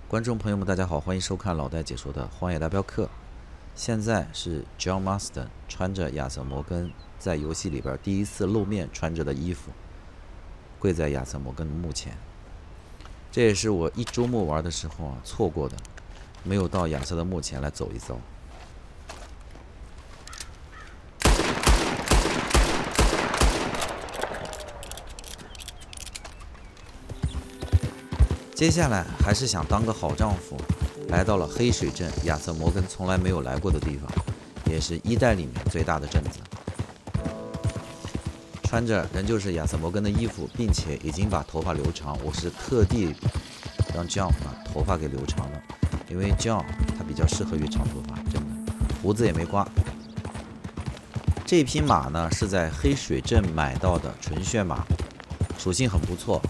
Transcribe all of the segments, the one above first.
观众朋友们，大家好，欢迎收看老戴解说的《荒野大镖客》。现在是 John Marston 穿着亚瑟摩根在游戏里边第一次露面穿着的衣服，跪在亚瑟摩根的墓前。这也是我一周末玩的时候错过的，没有到亚瑟的墓前来走一遭。接下来还是想当个好丈夫，来到了黑水镇，亚瑟摩根从来没有来过的地方，也是1代里面最大的镇子。穿着仍旧是亚瑟摩根的衣服，并且已经把头发留长，我是特地让 John 把头发给留长了，因为 John 他比较适合于长头发，真的，胡子也没刮。这匹马呢是在黑水镇买到的纯血马，属性很不错。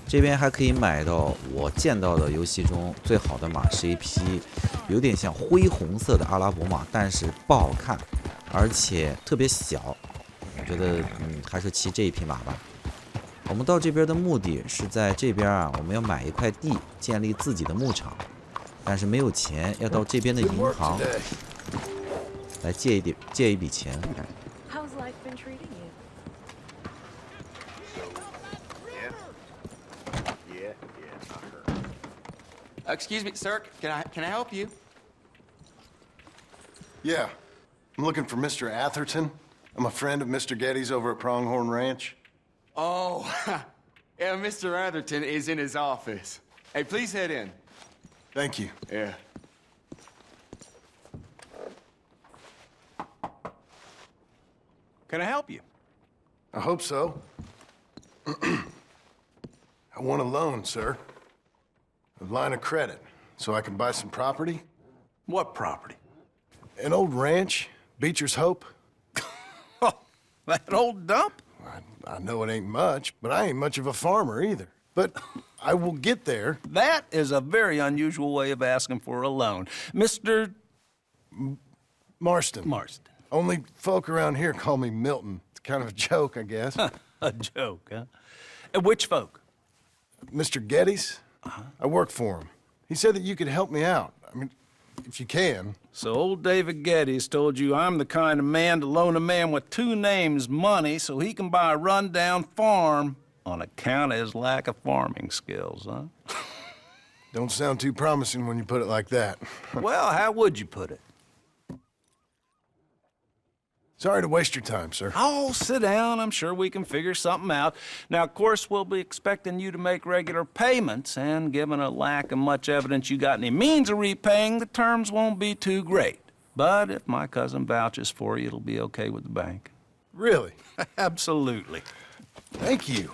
这边还可以买到我见到的游戏中最好的马，是一匹有点像灰红色的阿拉伯马，但是不好看，而且特别小。我觉得还是骑这一匹马吧。我们到这边的目的是在这边我们要买一块地，建立自己的牧场，但是没有钱，要到这边的银行来借一笔钱。Excuse me, sir. Can I help you? Yeah. I'm looking for Mr. Atherton. I'm a friend of Mr. Getty's over at Pronghorn Ranch. Oh, yeah, Mr. Atherton is in his office. Hey, please head in. Thank you. Yeah. Can I help you? I hope so. I want a loan, sir. A line of credit, so I can buy some property. What property? An old ranch, Beecher's Hope. Oh, that old dump? I know it ain't much, but I ain't much of a farmer either. But I will get there. That is a very unusual way of asking for a loan. Mr. Marston. Marston. Only folk around here call me Milton. It's kind of a joke, I guess. A joke, huh? And which folk? Mr. Getty's? I work for him. He said that you could help me out. I mean, if you can. So old David Geddes told you I'm the kind of man to loan a man with two names money so he can buy a rundown farm on account of his lack of farming skills, huh? Don't sound too promising when you put it like that. Well, how would you put it? Sorry to waste your time, sir. Oh, sit down. I'm sure we can figure something out. Now, of course, we'll be expecting you to make regular payments, and given a lack of much evidence you got any means of repaying, the terms won't be too great. But if my cousin vouches for you, it'll be okay with the bank. Really? Absolutely. Thank you.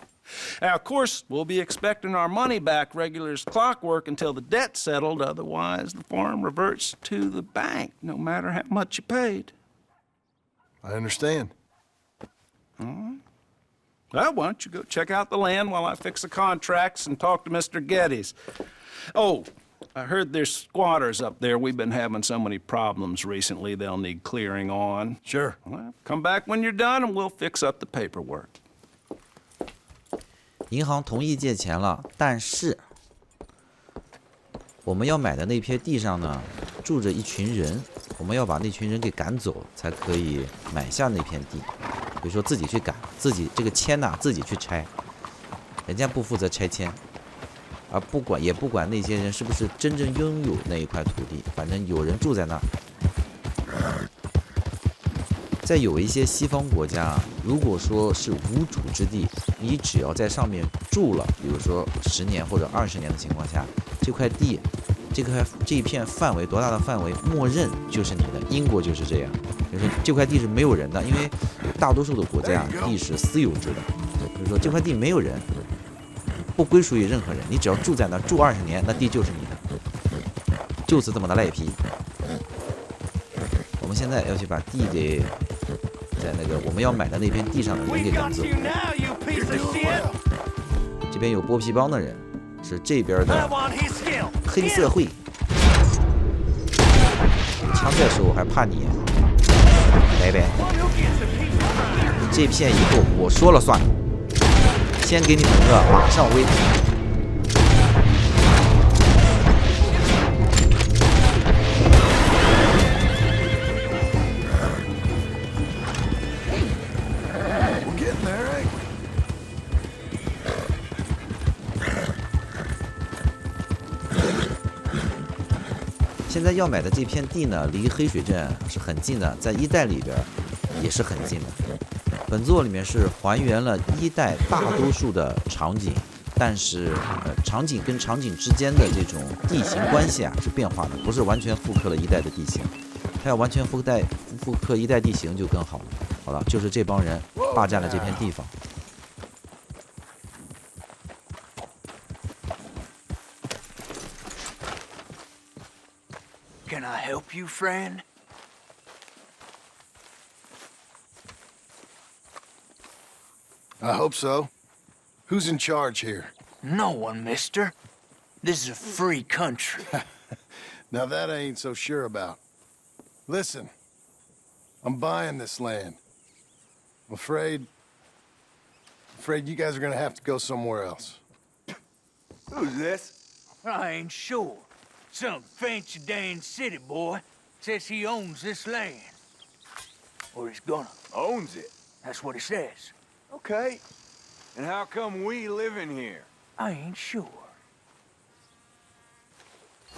Now, of course, we'll be expecting our money back regular as clockwork until the debt's settled. Otherwise, the farm reverts to the bank, no matter how much you paid. I understand. All right. Well, why don't you go check out the land while I fix the contracts and talk to Mr. Geddes. Oh, I heard there's squatters up there. We've been having so many problems recently, they'll need clearing on. Sure. Well, come back when you're done and we'll fix up the paperwork. 银行同意借钱了，但是我们要买的那片地上呢，住着一群人，我们要把那群人给赶走，才可以买下那片地。比如说自己去赶，自己这个签呐，自己去拆，人家不负责拆迁，而也不管那些人是不是真正拥有那一块土地，反正有人住在那儿。在有一些西方国家，如果说是无主之地，你只要在上面住了，比如说10年或者20年的情况下，这块地，这一片范围多大的范围，默认就是你的。英国就是这样，就是这块地是没有人的，因为大多数的国家地是私有制的。比如说这块地没有人，不归属于任何人，你只要住在那住20年，那地就是你的，就是这么的赖皮。我们现在要去把地给在那个我们要买的那片地上的人给赶走。这边有剥皮帮的人，是这边的黑社会。枪在手，还怕你？拜拜！你这片以后我说了算。先给你们个马上威。现在要买的这片地呢，离黑水镇是很近的，在一代里边也是很近的。本作里面是还原了一代大多数的场景，但是场景跟场景之间的这种地形关系啊是变化的，不是完全复刻了一代的地形。它要完全复刻一代地形就更好了。好了，就是这帮人霸占了这片地方。Can I help you, friend? I hope so. Who's in charge here? No one, mister. This is a free country. Now that I ain't so sure about. Listen, I'm buying this land. I'm afraid you guys are gonna have to go somewhere else. Who's this? I ain't sure. Some fancy Dan city boy says he owns this land. Or he's gonna. Owns it. That's what he says. Okay. And how come we live in here? I ain't sure.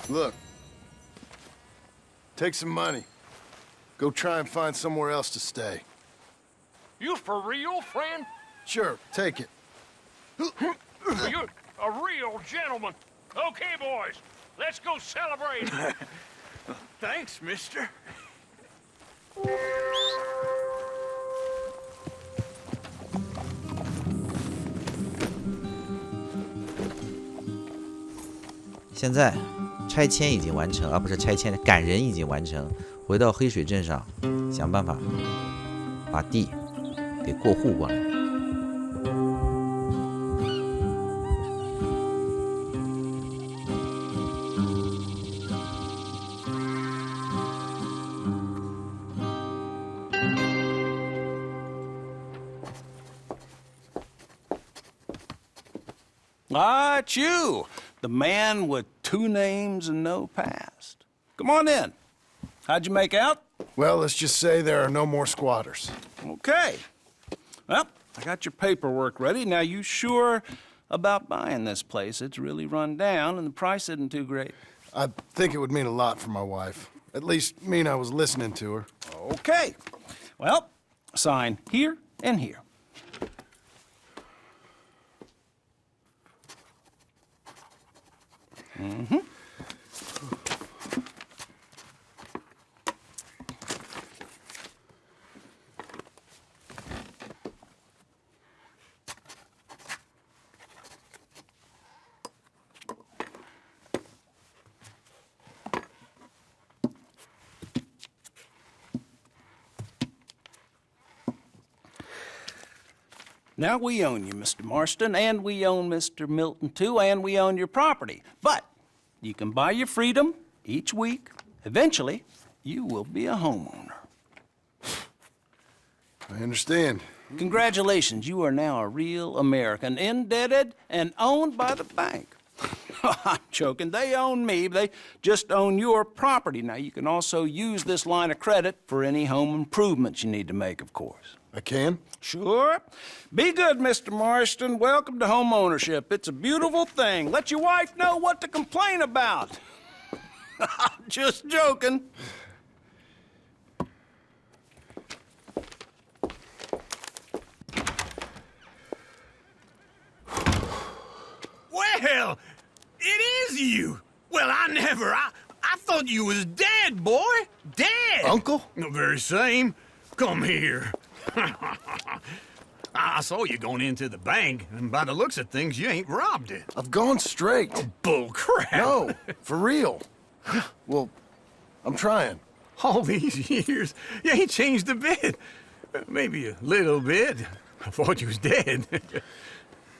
Look, take some money. Go try and find somewhere else to stay. You for real, friend? Sure, take it. You're a real gentleman. Okay, boys, let's go celebrate. Thanks, mister. 现在拆迁已经完成，不是拆迁，赶人已经完成。回到黑水镇上，想办法把地给过户过来。Ah, it's you, the man with 2 names and no past. Come on in. How'd you make out? Well, let's just say there are no more squatters. Okay. Well, I got your paperwork ready. Now, you sure about buying this place? It's really run down, and the price isn't too great. I think it would mean a lot for my wife. At least mean I was listening to her. Okay. Well, sign here and here. Mm-hmm. Now, we own you, Mr. Marston, and we own Mr. Milton, too, and we own your property. But you can buy your freedom each week. Eventually, you will be a homeowner. I understand. Congratulations, you are now a real American, indebted and owned by the bank. I'm joking. They own me. They just own your property. Now, you can also use this line of credit for any home improvements you need to make, of course. I can? Sure. Be good, Mr. Marston. Welcome to home ownership. It's a beautiful thing. Let your wife know what to complain about. Just joking. Well, it is you. Well, I thought you was dead, boy. Dead. Uncle? The very same. Come here. I saw you going into the bank, and by the looks of things, you ain't robbed it. I've gone straight. Bull crap. No, for real. Well, I'm trying. All these years, you ain't changed a bit. Maybe a little bit. I thought you was dead.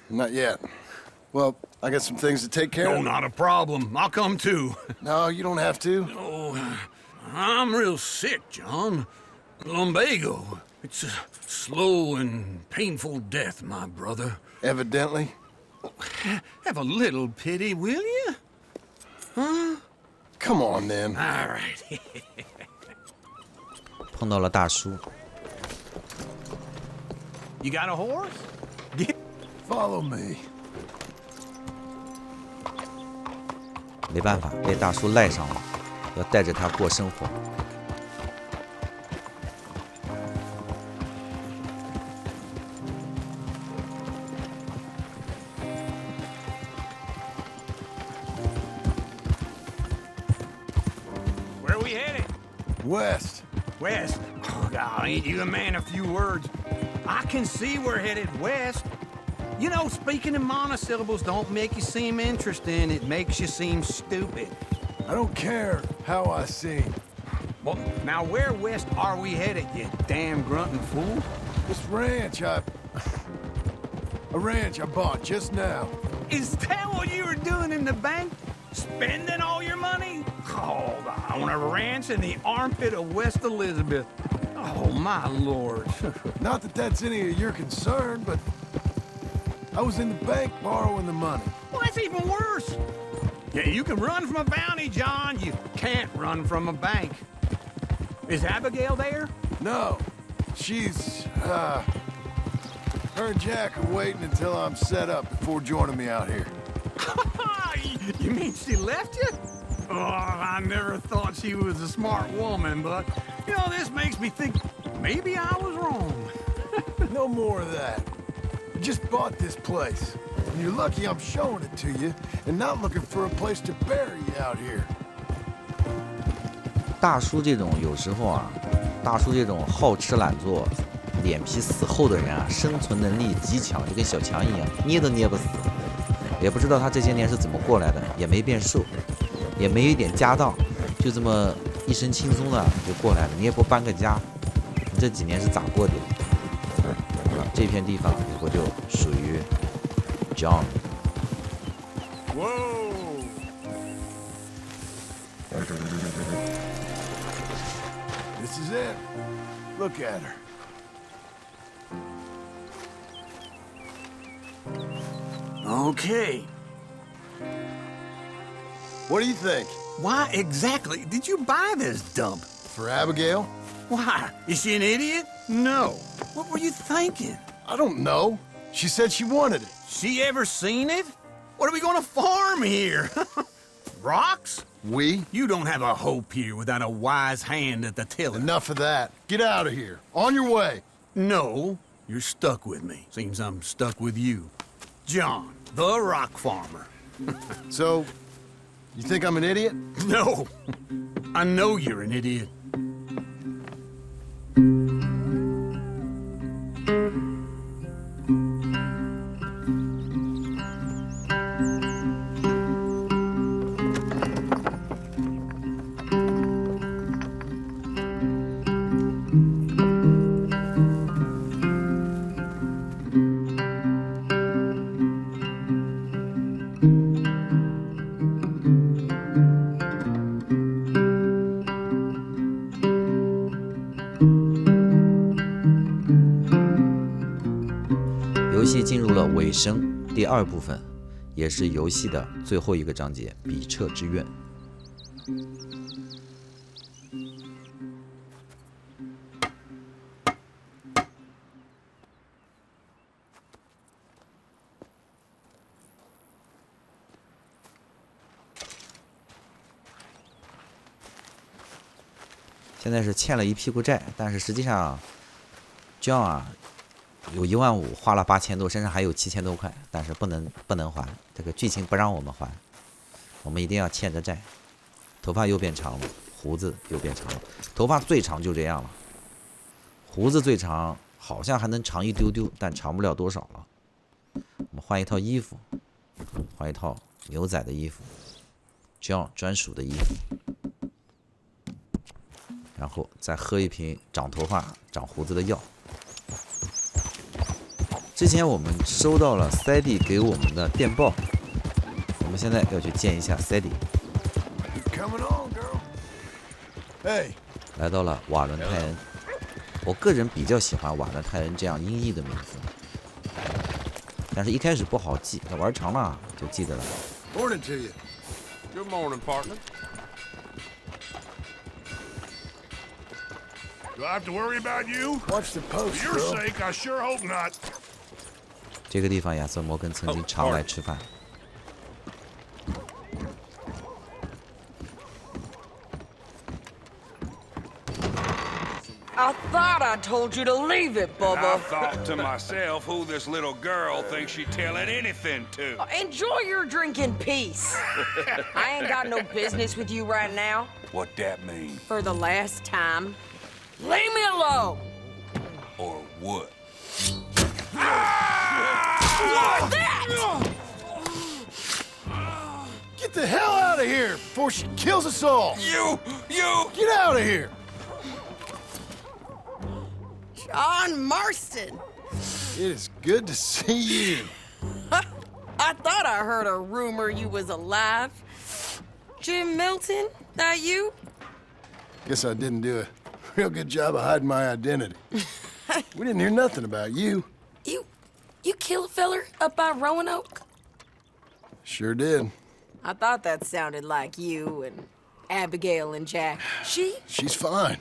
Not yet. Well, I got some things to take care No, of. not a problem. I'll come too. No, you don't have to. Oh, I'm real sick, John. Lumbago. It's a slow and painful death, my brother. Evidently. Have a little pity, will you? Huh? Come on, then. All right. 碰到了大叔， You got a horse? Follow me. 没办法，被大叔赖上了，要带着他过生活。Where are we headed? West. West. Oh, God, ain't you a man of few words? I can see we're headed west. You know, speaking in monosyllables don't make you seem interesting. It makes you seem stupid. I don't care how I seem. Well, now where west are we headed, you damn grunting fool? This ranch a ranch I bought just now. Is that what you were doing in the bank? Spending all your money? Oh, on a ranch in the armpit of West Elizabeth. Oh, my lord. Not that that's any of your concern, but I was in the bank borrowing the money. Well, that's even worse. Yeah, you can run from a bounty, John. You can't run from a bank. Is Abigail there? No, she's, her and Jack are waiting until I'm set up before joining me out here. You mean she left you? Oh, I never thought she was a smart woman, but, you know, this makes me think maybe I was wrong. No more of that. I just bought this place. And you're lucky I'm showing it to you and not looking for a place to bury you out here. 大叔这种有时候啊，大叔这种好吃懒做、脸皮死厚的人啊，生存能力极强，就跟小强一样，捏都捏不死。也不知道他这些年是怎么过来的，也没变瘦，也没有一点家当，就这么一身轻松的就过来了。你也不搬个家，你这几年是咋过的？这片地方以后就属于 John。 Whoa! This is it. Look at her. Okay. What do you think? Why exactly did you buy this dump? For Abigail? Why? Is she an idiot? No. What were you thinking? I don't know. She said she wanted it. She ever seen it? What are we gonna farm here? Rocks? We? You don't have a hope here without a wise hand at the tiller. Enough of that. Get out of here. On your way. No, you're stuck with me. Seems I'm stuck with you. John, the rock farmer. So, you think I'm an idiot? No, I know you're an idiot.游戏进入了尾声，第二部分，也是游戏的最后一个章节——比彻之愿。现在是欠了一屁股债，但是实际上 ，John 啊。有15000，花了8000多，身上还有7000多块，但是不能还，这个剧情不让我们还，我们一定要欠着债。头发又变长了，胡子又变长了，头发最长就这样了，胡子最长好像还能长一丢丢，但长不了多少了。我们换一套衣服，换一套牛仔的衣服 ，John 专属的衣服，然后再喝一瓶长头发、长胡子的药。之前我们收到了塞蒂给我们的电报，我们现在要去见一下塞蒂。来到了瓦伦泰恩，我个人比较喜欢瓦伦泰恩这样音译的名字，但是一开始不好记，玩长了就记得了。Morning to you. Good morning, partner. Do I have to worry about you? Watch the post, For your bro. sake, I sure hope not. 这个地方亚瑟摩根曾经常来吃饭。thought I told you to leave it, I Bubba. thought to myself who this little girl thinks she telling anything to. Enjoy your drink in peace. I ain't got no business with you right now. What that mean? For the last time, leave me alone. Or what? What's that? Get the hell out of here before she kills us all! You! Get out of here! John Marston. It is good to see you. I thought I heard a rumor you was alive. Jim Milton, that you? Guess I didn't do a real good job of hiding my identity. We didn't hear nothing about you. You kill a feller up by Roanoke? Sure did. I thought that sounded like you and Abigail and Jack. She's fine.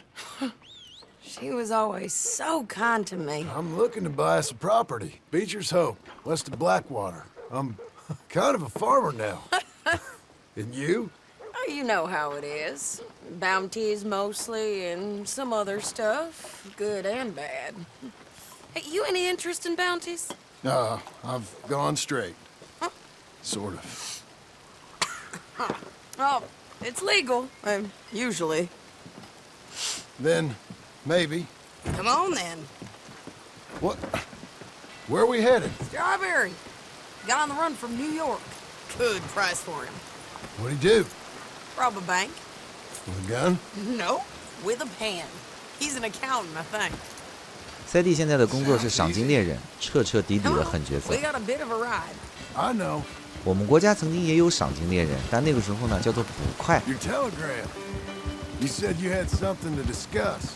She was always so kind to me. I'm looking to buy us a property. Beecher's Hope, west of Blackwater. I'm kind of a farmer now. And you? Oh, you know how it is. Bounties mostly and some other stuff, good and bad. Hey, you any interest in bounties? I've gone straight. Sort of. Oh, it's legal, usually. Then, maybe. Come on, then. What? Where are we headed? Strawberry. Got on the run from New York. Good price for him. What'd he do? Rob a bank? With a gun? No, with a pen. He's an accountant, I think. 塞蒂现在的工作是赏金猎人，彻彻底底 Come 的 on, 狠角色 we。got a bit of a ride. I know. 我们国家曾经也有赏金猎人，但那个时候呢叫做捕快。 Your telegram. You said you had something to discuss.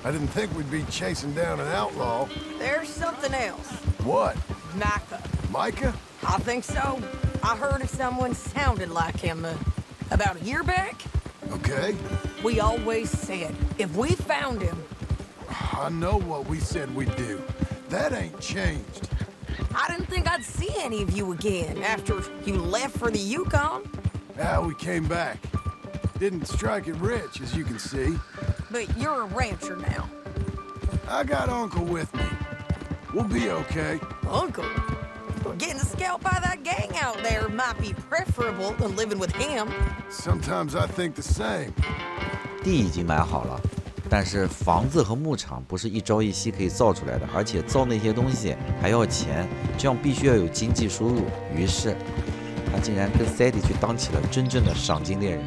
I didn't think we'd be chasing down an outlaw. There's something else. What? Micah. Micah? I think so. I heard of someone sounded like him about a year back. Okay. We always said if we found him, I know what we said we'd do. That ain't changed. I didn't think I'd see any of you again after you left for the Yukon. We came back. Didn't strike it rich, as you can see. But you're a rancher now. I got Uncle with me. We'll be okay. Uncle? Getting scalped by that gang out there might be preferable than living with him. Sometimes I think the same. 地已经买好了，但是房子和牧场不是一朝一夕可以造出来的，而且造那些东西还要钱，这样必须要有经济收入。于是，他竟然跟塞蒂去当起了真正的赏金猎人。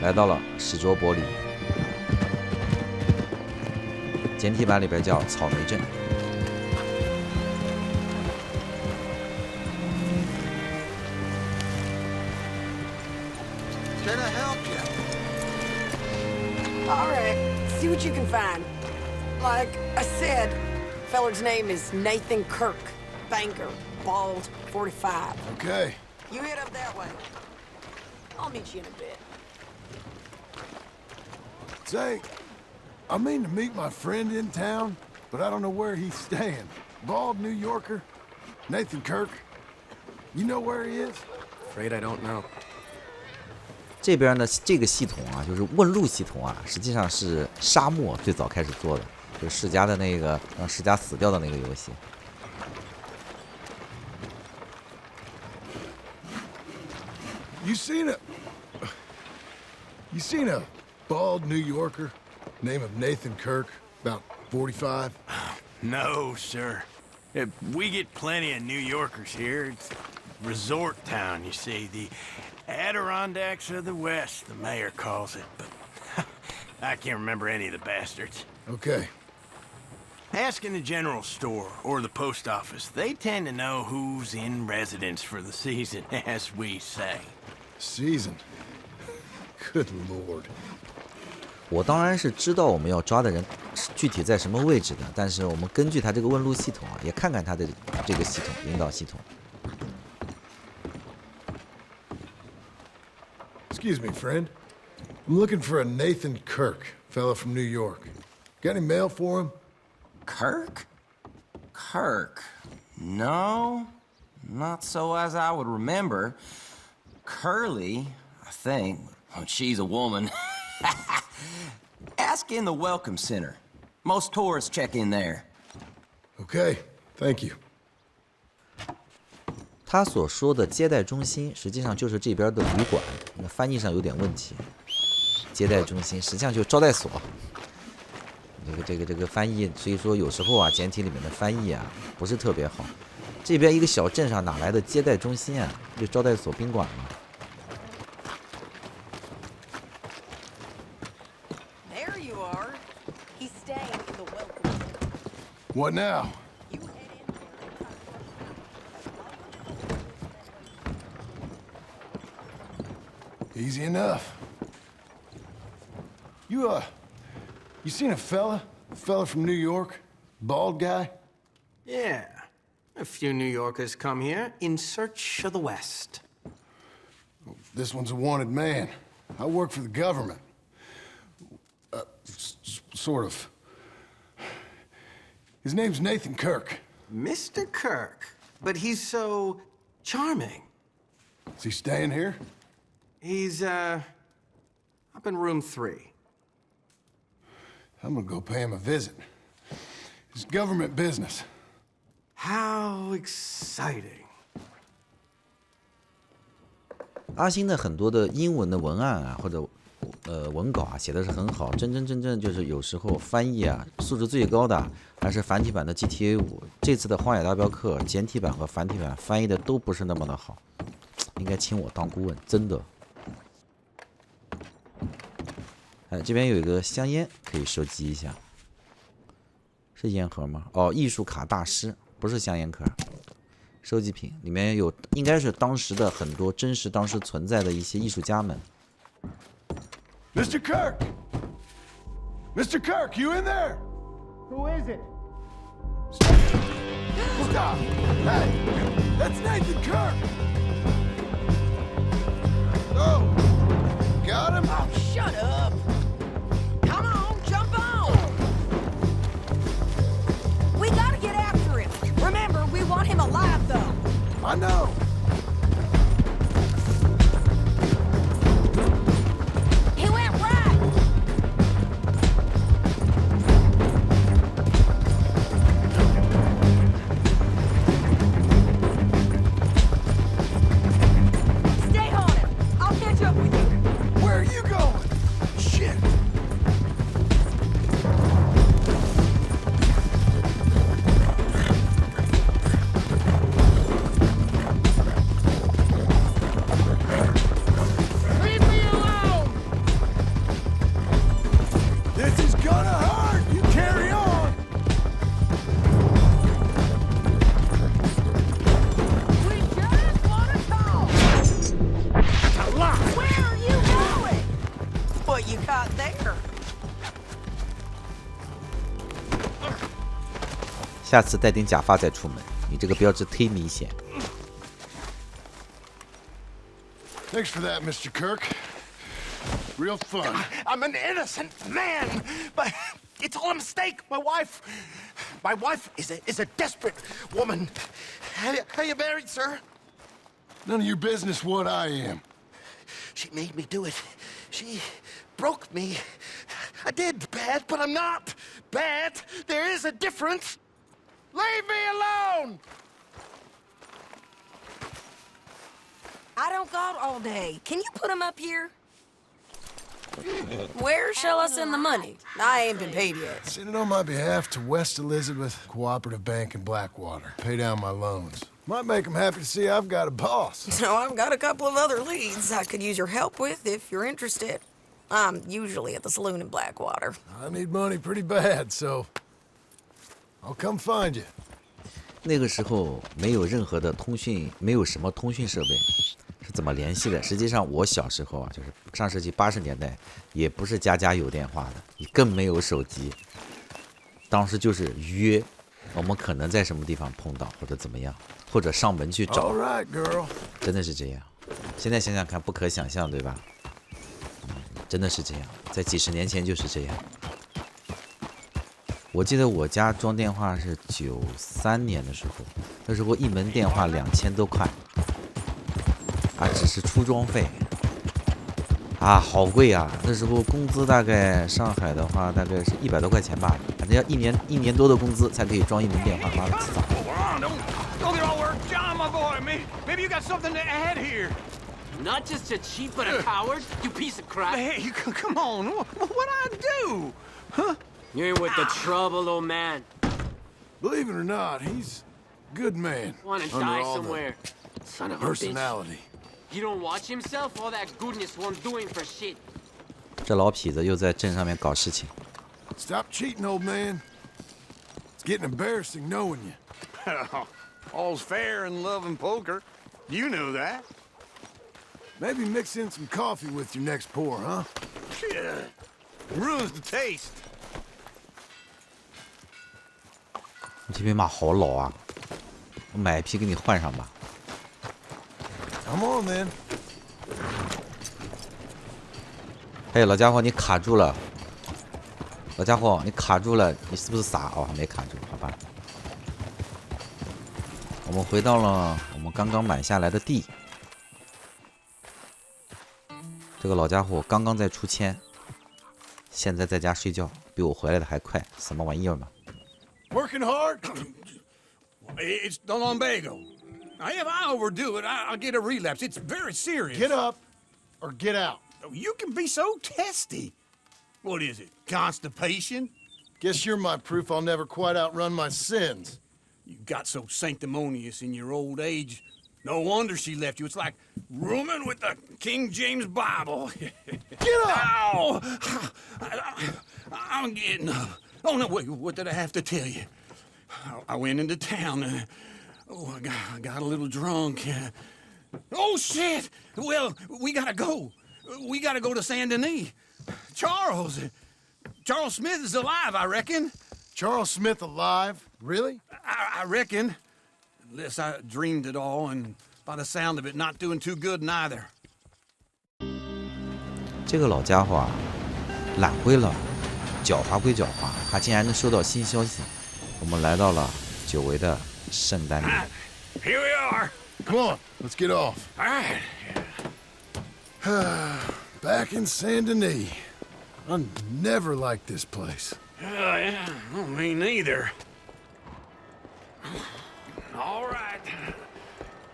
来到了史卓伯里，简体版里边叫草莓镇。Can I help you? All right, see what you can find. Like I said, feller's name is Nathan Kirk. Banker, bald, 45. Okay. You head up that way. I'll meet you in a bit. Say, I mean to meet my friend in town, but I don't know where he's staying. Bald New Yorker? Nathan Kirk? You know where he is? Afraid I don't know. 这边呢，这个系统啊，就是问路系统啊，实际上是沙漠最早开始做的，就是世嘉的那个让世嘉死掉的那个游戏。You seen a bald New Yorker, name of Nathan Kirk, about 45? No, sir. We get plenty of New Yorkers here. It's resort town, you see. The Adirondacks of the West, the mayor calls it. But I can't remember any of the bastards. Okay. Ask in the general store or the post office. They tend to know who's in residence for the season, as we say. Season. Good Lord. 我当然是知道我们要抓的人具体在什么位置的，但是我们根据他这个问路系统啊，也看看他的这个系统引导系统。Excuse me, friend. I'm looking for a Nathan Kirk, fellow from New York. Got any mail for him? Kirk? Kirk. No, not so as I would remember. Curly, I think. Oh, she's a woman. Ask in the Welcome Center. Most tourists check in there. Okay, thank you. 他所说的接待中心，实际上就是这边的旅馆，那翻译上有点问题。接待中心实际上就是招待所。这个翻译，所以说有时候啊，简体里面的翻译啊不是特别好。这边一个小镇上哪来的接待中心啊？就招待所、宾馆嘛。There you are. He's staying in the welcome center. What now? You head in there. Easy enough. You seen a fella? A fella from New York? Bald guy? Yeah. A few New Yorkers come here in search of the West. This one's a wanted man. I work for the government. Sort of. His name's Nathan Kirk. Mr. Kirk. But he's so charming. Is he staying here? He's, up in room 3. I'm gonna go pay him a visit. It's government business. How exciting. 阿星的很多的英文的文案啊，或者文稿啊，写的是很好，真正就是有时候翻译啊，素质最高的还是繁体版的 GTA 5。这次的《荒野大镖客》简体版和繁体版翻译的都不是那么的好，应该请我当顾问，真的。这边有一个香烟可以收集一下，是烟盒吗？哦，艺术卡大师，不是香烟壳，收集品里面有，应该是当时的很多真实当时存在的一些艺术家们。Mr. Kirk! Mr. Kirk, you in there? Who is it? Stop! Hey! That's Nathan Kirk! Oh! Got him? Oh, shut up! Come on, jump on! We gotta get after him. Remember, we want him alive, though. I know! He went right! Stay on him. I'll catch up with you. Where are you going? Shit! Leave me alone! This is gonna hurt! You carry on! We just want to talk. Where are you going? What you got there? 下次戴顶假发再出门，你这个标志忒明显。 Thanks for that, Mr. Kirk. Real fun. I'm an innocent man, but it's all a mistake. My wife is a desperate woman. Are you married, sir? None of your business what I am. She made me do it. She broke me. I did bad, but I'm not bad. There is a difference. Leave me alone! I don't got all day. Can you put him up here? Where shall I send the money? I ain't been paid yet. Send it on my behalf to West Elizabeth Cooperative Bank in Blackwater. Pay down my loans. Might make them happy to see I've got a boss. So I've got a couple of other leads I could use your help with if you're interested. I'm usually at the saloon in Blackwater. I need money pretty bad, so I'll come find you. 那个时候没有任何的通讯，没有什么通讯设备，是怎么联系的？实际上我小时候啊，就是上世纪80年代，也不是家家有电话的，你更没有手机。当时就是约，我们可能在什么地方碰到，或者怎么样，或者上门去找。All right, girl. 真的是这样。现在想想看，不可想象，对吧？真的是这样，在几十年前就是这样。我记得我家装电话是93年的时候，那时候一门电话2000多块，啊，只是出装费，啊，好贵啊！那时候工资大概上海的话大概是100多块钱吧，反正要一年多的工资才可以装一门电话，妈的气死！ Don't get all work. John, my boy, maybe you got something to add here. Not just a cheat, but a coward, you piece of crap. Hey, come on. What'd I do? Huh? You're in with the trouble, old man. Believe it or not, he's a good man. Wanna under die all the somewhere. Son of a bitch. personality. You don't watch himself? All that goodness won't do him for shit. 这老痞子又在镇上面搞事情。 Stop cheating, old man. It's getting embarrassing knowing you. All's fair in love and poker. You know that. Maybe mix in some coffee with your next pour, huh? Yeah. Ruins the taste. 你这匹马好老啊，我买一匹给你换上吧。 Come on, then. 嘿，老家伙，你卡住了。老家伙，你卡住了，你是不是傻？哦，还没卡住，好吧。我们回到了我们刚刚买下来的地。这个老家伙刚刚在出签，现在在家睡觉，比我回来的还快，什么玩意儿嘛？ Working hard? It's the lumbago. If I overdo it, I'll get a relapse. It's very serious. Get up or get out. You can be so testy. What is it? Constipation? Guess you're my proof I'll never quite outrun my sins. You got so sanctimonious in your old age. No wonder she left you. It's like rooming with the King James Bible. Get up! Ow! I'm getting up. Oh, no, wait, what did I have to tell you? I went into town. I got a little drunk. Oh, shit! Well, we gotta go. We gotta go to Saint Denis. Charles Smith is alive, I reckon. Charles Smith alive? Really? I reckon. Unless I dreamed it all, and by the sound of it, not doing too good neither. 这个老家伙啊，懒归了，狡猾归狡猾，他竟然能收到新消息。我们来到了久违的圣丹尼。Here we are. Come on, let's get off. All right. Back in Saint Denis. I never liked this place. Yeah, well, me neither. All right.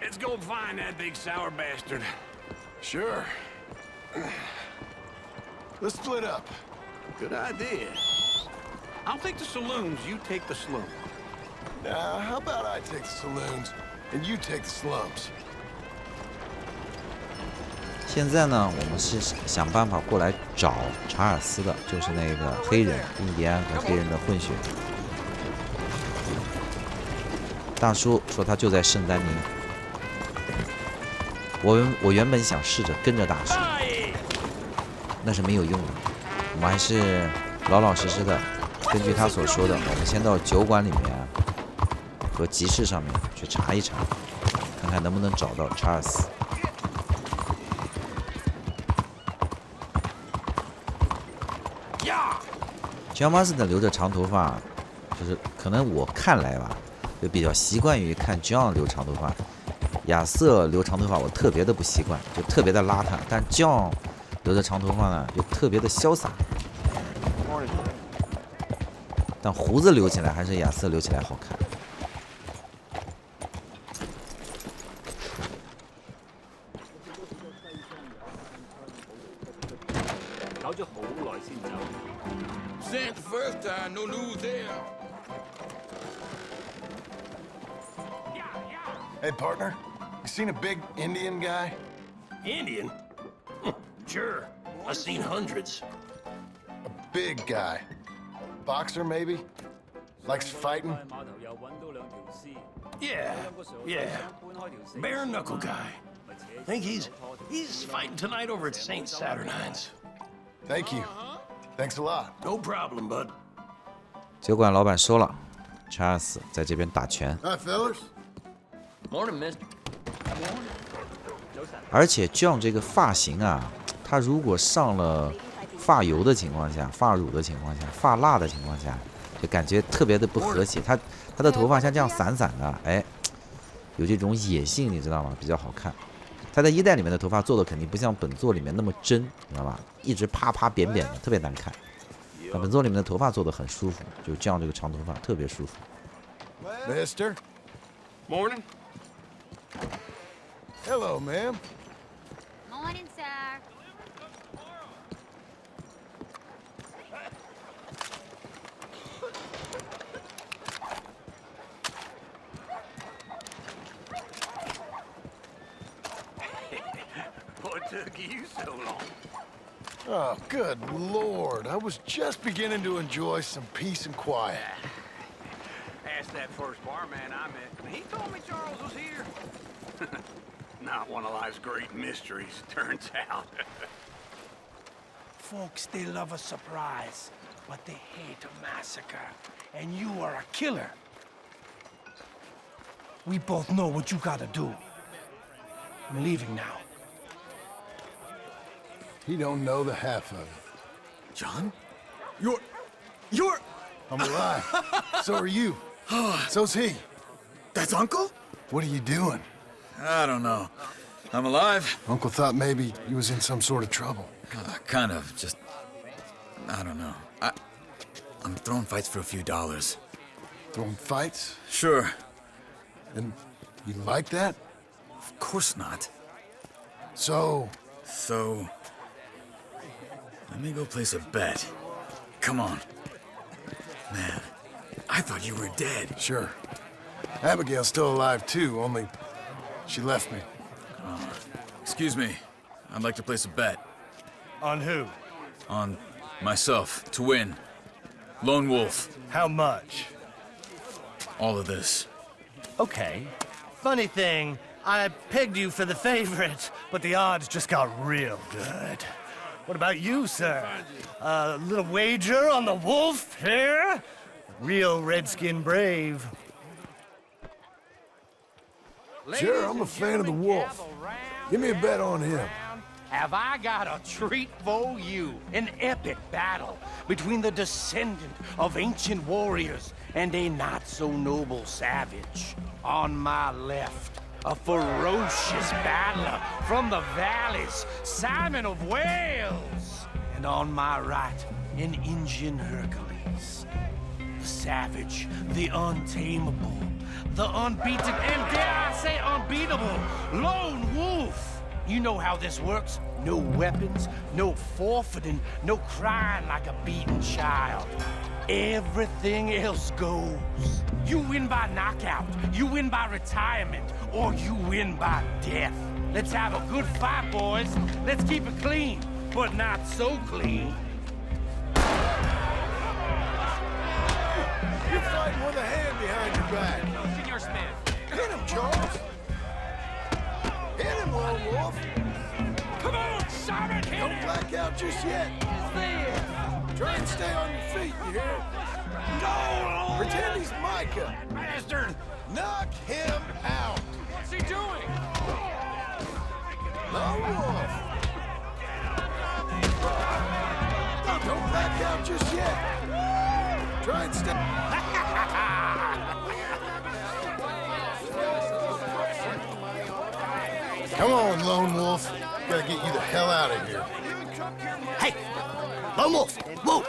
Let's go find that big sour bastard. Sure. Let's split up. Good idea. I'll take the saloons, you take the slum. How about I take the saloons and you take the slums? 现在呢，我们是想办法过来找查尔斯的，就是那个黑人，印第安和黑人的混血。大叔说他就在圣丹尼。我原本想试着跟着大叔，那是没有用的。我们还是老老实实的，根据他所说的，我们先到酒馆里面和集市上面去查一查，看看能不能找到查尔斯。乔马斯的留着长头发，就是可能我看来吧，就比较习惯于看 John 留长头发。亚瑟留长头发我特别的不习惯，就特别的邋遢。但 John 留着长头发呢，就特别的潇洒。但胡子留起来还是亚瑟留起来好看。搞咗好耐先走。 Sent the first time, no news there. Hey, partner, you seen a big Indian guy? Indian? Sure. I've seen hundreds. A big guy. Boxer, maybe? Likes fighting? Yeah. Bare knuckle guy. Think he's fighting tonight over at St. Saturnine's. Thank you. Thanks a lot. No problem, bud. 酒馆老板说了，查尔斯在这边打拳。 Hi, fellas. Morning, mister. 而且 John 这个发型啊，他如果上了发油的情况下、发乳的情况下、发蜡的情况下，就感觉特别的不和谐。他的头发像这样散散的，哎，有这种野性，你知道吗？比较好看。他在一代里面的头发做的肯定不像本作里面那么真，知道吧？一直啪啪扁扁的，特别难看。那本作里面的头发做的很舒服，就这样这个长头发特别舒服。Mister. Morning. Hello, ma'am. Morning, sir. What took you so long? Oh, good Lord. I was just beginning to enjoy some peace and quiet. Asked that first barman I met. He told me Charles was here. Not one of life's great mysteries, turns out. Folks, they love a surprise, but they hate a massacre. And you are a killer. We both know what you gotta do. I'm leaving now. He don't know the half of it. John? You're... I'm alive. So are you. So's he. That's Uncle? What are you doing? I don't know. I'm alive. Uncle thought maybe you was in some sort of trouble. Kind of. Just... I don't know. I'm throwing fights for a few dollars. Throwing fights? Sure. And you like that? Of course not. So... Let me go place a bet. Come on. Man, I thought you were dead. Sure. Abigail's still alive, too, only she left me. Excuse me. I'd like to place a bet. On who? On myself, to win. Lone Wolf. How much? All of this. Okay. Funny thing, I pegged you for the favorite, but the odds just got real good. What about you, sir? A little wager on the wolf here? Real redskin brave. Sure, I'm a fan of the wolf. Give me a bet on him. Have I got a treat for you? An epic battle between the descendant of ancient warriors and a not-so-noble savage. On my left, a ferocious battler from the valleys, Simon of Wales. And on my right, an Indian Hercules. The savage, the untamable, the unbeaten, and dare I say unbeatable, Lone Wolf. You know how this works. No weapons, no forfeiting, no crying like a beaten child. Everything else goes. You win by knockout, you win by retirement, or you win by death. Let's have a good fight, boys. Let's keep it clean, but not so clean. You're fighting with a hand behind your back. Senor Smith. Hit him, Charles. Hit him, Lone Wolf. Come on, Simon, hit Don't him! black out just yet. Try and stay on your feet, you hear? Go, Pretend he's Micah. bastard! Knock him out. What's he doing? Lone Wolf. Don't black out just yet. Try and stay. Come on, Lone Wolf. Gotta get you the hell out of here. Hey, Lone Wolf, whoa!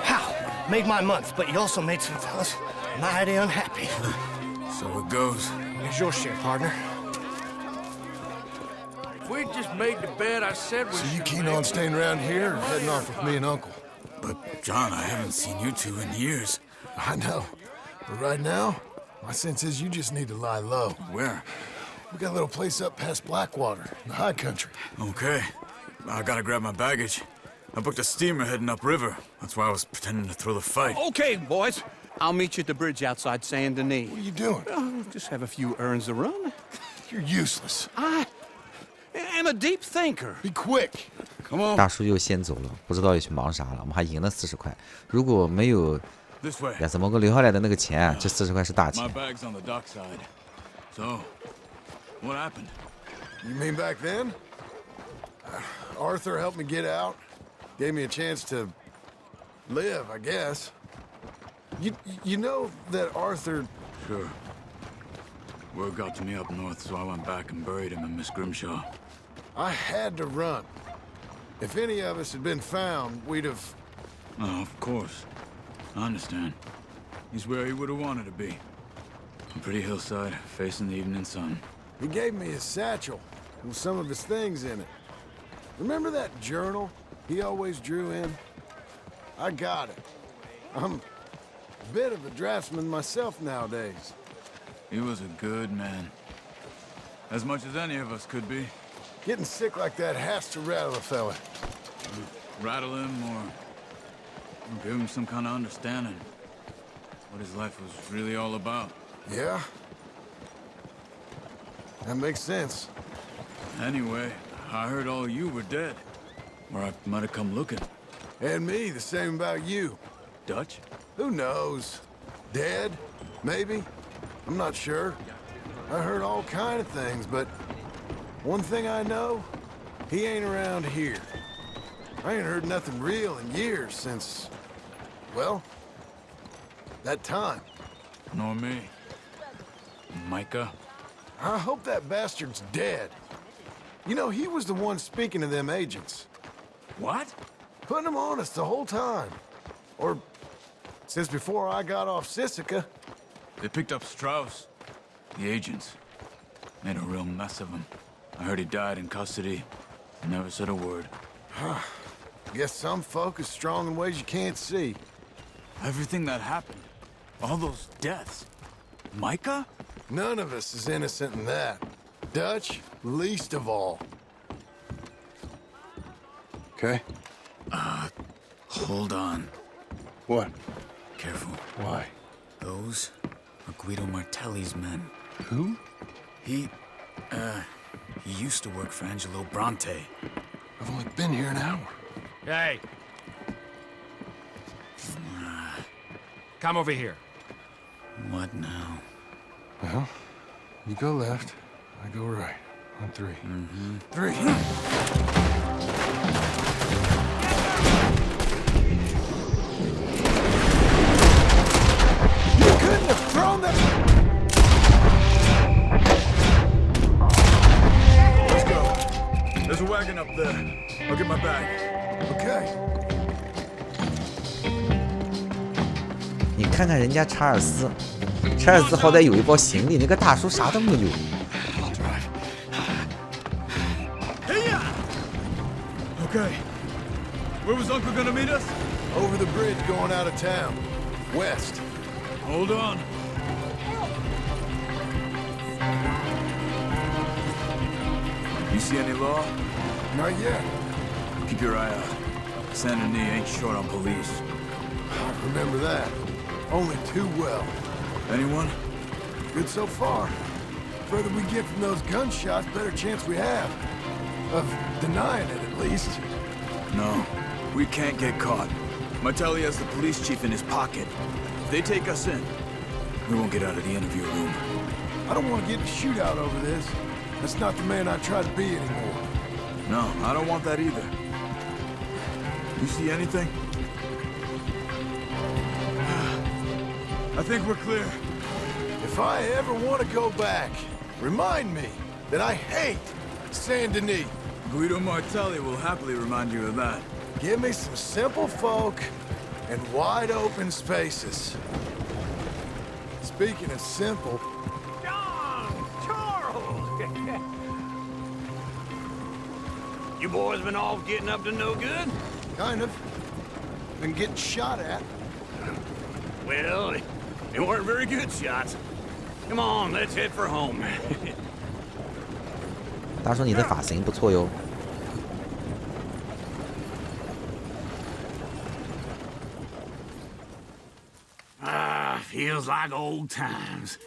How? Made my month, but you also made some fellas mighty unhappy. So it goes. Here's your share, partner. If we just made the bet I said we So you should keen make, on staying around here or heading off with me and Uncle? But, John, I haven't seen you two in years. I know. But right now, my sense is you just need to lie low. Where? We got a little place up past Blackwater, in the high country. Okay. I gotta grab my baggage. I booked a steamer heading upriver. That's why I was pretending to throw the fight. Okay, boys. I'll meet you at the bridge outside Saint Denis. What are you doing? Oh, just have a few errands to run. You're useless. I am a deep thinker. Be quick. Come on. 大叔又先走了，不知道又去忙啥了。我们还赢了40块，如果没有 This way. 亚瑟摩根留下来的那个钱，这40块是大钱 My。bag's on the dockside. So, what happened? You mean back then? Arthur helped me get out. Gave me a chance to live, I guess. You know that Arthur... Sure. Word got to me up north, so I went back and buried him in Miss Grimshaw. I had to run. If any of us had been found, we'd have... Oh, of course. I understand. He's where he would have wanted to be. A pretty hillside, facing the evening sun. He gave me his satchel with some of his things in it. Remember that journal he always drew in? I got it. I'm a bit of a draftsman myself nowadays. He was a good man. As much as any of us could be. Getting sick like that has to rattle a fella. Rattle him or give him some kind of understanding. What his life was really all about. Yeah? That makes sense. Anyway, I heard all you were dead. Or I might have come looking. And me, the same about you. Dutch? Who knows? Dead? Maybe? I'm not sure. I heard all kind of things, but one thing I know, he ain't around here. I ain't heard nothing real in years since, well, that time. Nor me. Micah? I hope that bastard's dead. You know, he was the one speaking to them agents. What? Putting them on us the whole time. Or since before I got off Sisika. They picked up Strauss. The agents. Made a real mess of him. I heard he died in custody. Never said a word. Guess some folk is strong in ways you can't see. Everything that happened. All those deaths. Micah? None of us is innocent in that. Dutch, least of all. Okay? Hold on. What? Careful. Why? Those are Guido Martelli's men. Who? He used to work for Angelo Bronte. I've only been here an hour. Hey! Come over here. What now? Well, you go left, I go right. On three. Mm-hmm. 3. You couldn't have thrown that... Let's go. There's a wagon up there. I'll get my bag. Okay. 你看看人家查尔斯，查尔斯好歹有一包行李，那个大叔啥都没有。Okay. Where was Uncle gonna meet us? Over the bridge going out of town. West. Hold on. You see any law? Not yet. Keep your eye out. Saint Denis ain't short on police. I remember that. Only too well. Anyone? Good so far. Further we get from those gunshots, better chance we have. Of denying it, at least. No. We can't get caught. Martelli has the police chief in his pocket. If they take us in, we won't get out of the interview room. I don't want to get in a shootout over this. That's not the man I try to be anymore. No, I don't want that either. You see anything? I think we're clear. If I ever want to go back, remind me that I hate Saint Denis. Guido Martelli will happily remind you of that. Give me some simple folk and wide open spaces. Speaking of simple... John! Charles! You boys been all getting up to no good? Kind of. Been getting shot at. Well, they weren't very good shots. Come on, let's head for home. 大叔，你的发型不错哟。Feels like old times.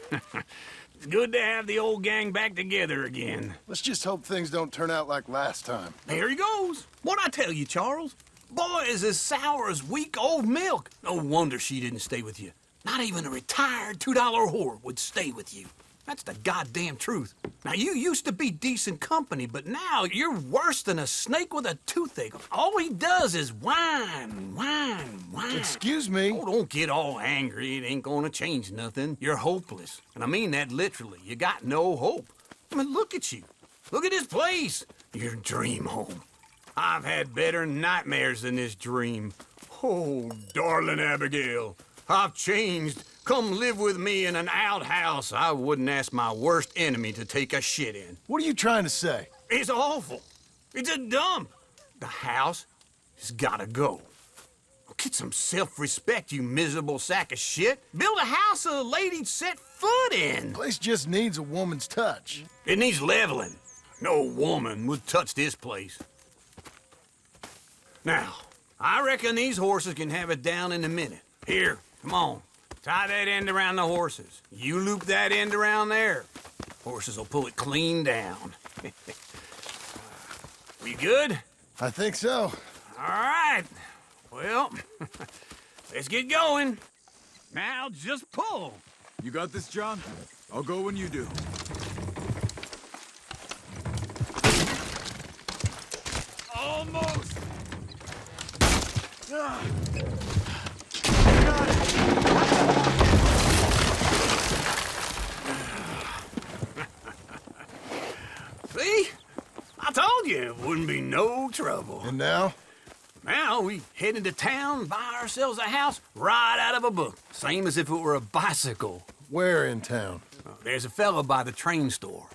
It's good to have the old gang back together again. Let's just hope things don't turn out like last time. There he goes. What'd I tell you, Charles? Boy is as sour as weak old milk. No wonder she didn't stay with you. Not even a retired $2 whore would stay with you. That's the goddamn truth. Now, you used to be decent company, but now you're worse than a snake with a toothache. All he does is whine. Excuse me? Oh, don't get all angry. It ain't gonna change nothing. You're hopeless. And I mean that literally. You got no hope. I mean, look at you. Look at this place. Your dream home. I've had better nightmares than this dream. Oh, darling Abigail, I've changed. Come live with me in an outhouse I wouldn't ask my worst enemy to take a shit in. What are you trying to say? It's awful. It's a dump. The house has gotta go. Get some self-respect, you miserable sack of shit. Build a house a lady'd set foot in. The place just needs a woman's touch. It needs leveling. No woman would touch this place. Now, I reckon these horses can have it down in a minute. Here, come on. Tie that end around the horses. You loop that end around there. Horses will pull it clean down. We good? I think so. All right. Well, let's get going. Now just pull. You got this, John? I'll go when you do. Almost. See? I told you it wouldn't be no trouble. And now? Now we head into town, buy ourselves a house right out of a book. Same as if it were a bicycle. Where in town? There's a fella by the train store.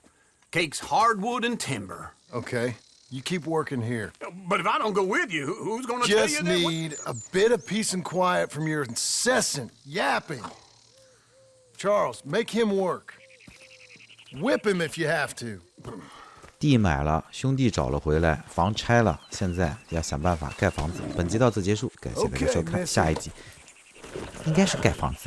Cakes hardwood and timber. Okay. You keep working here. But if I don't go with you, who's gonna tell you Just that? need a bit of peace and quiet from your incessant yapping. Charles, make him work. Whip him if you have to. 地买了，兄弟找了回来，房拆了，现在要想办法盖房子。本集到此结束，感谢大家收看，下一集应该是盖房子。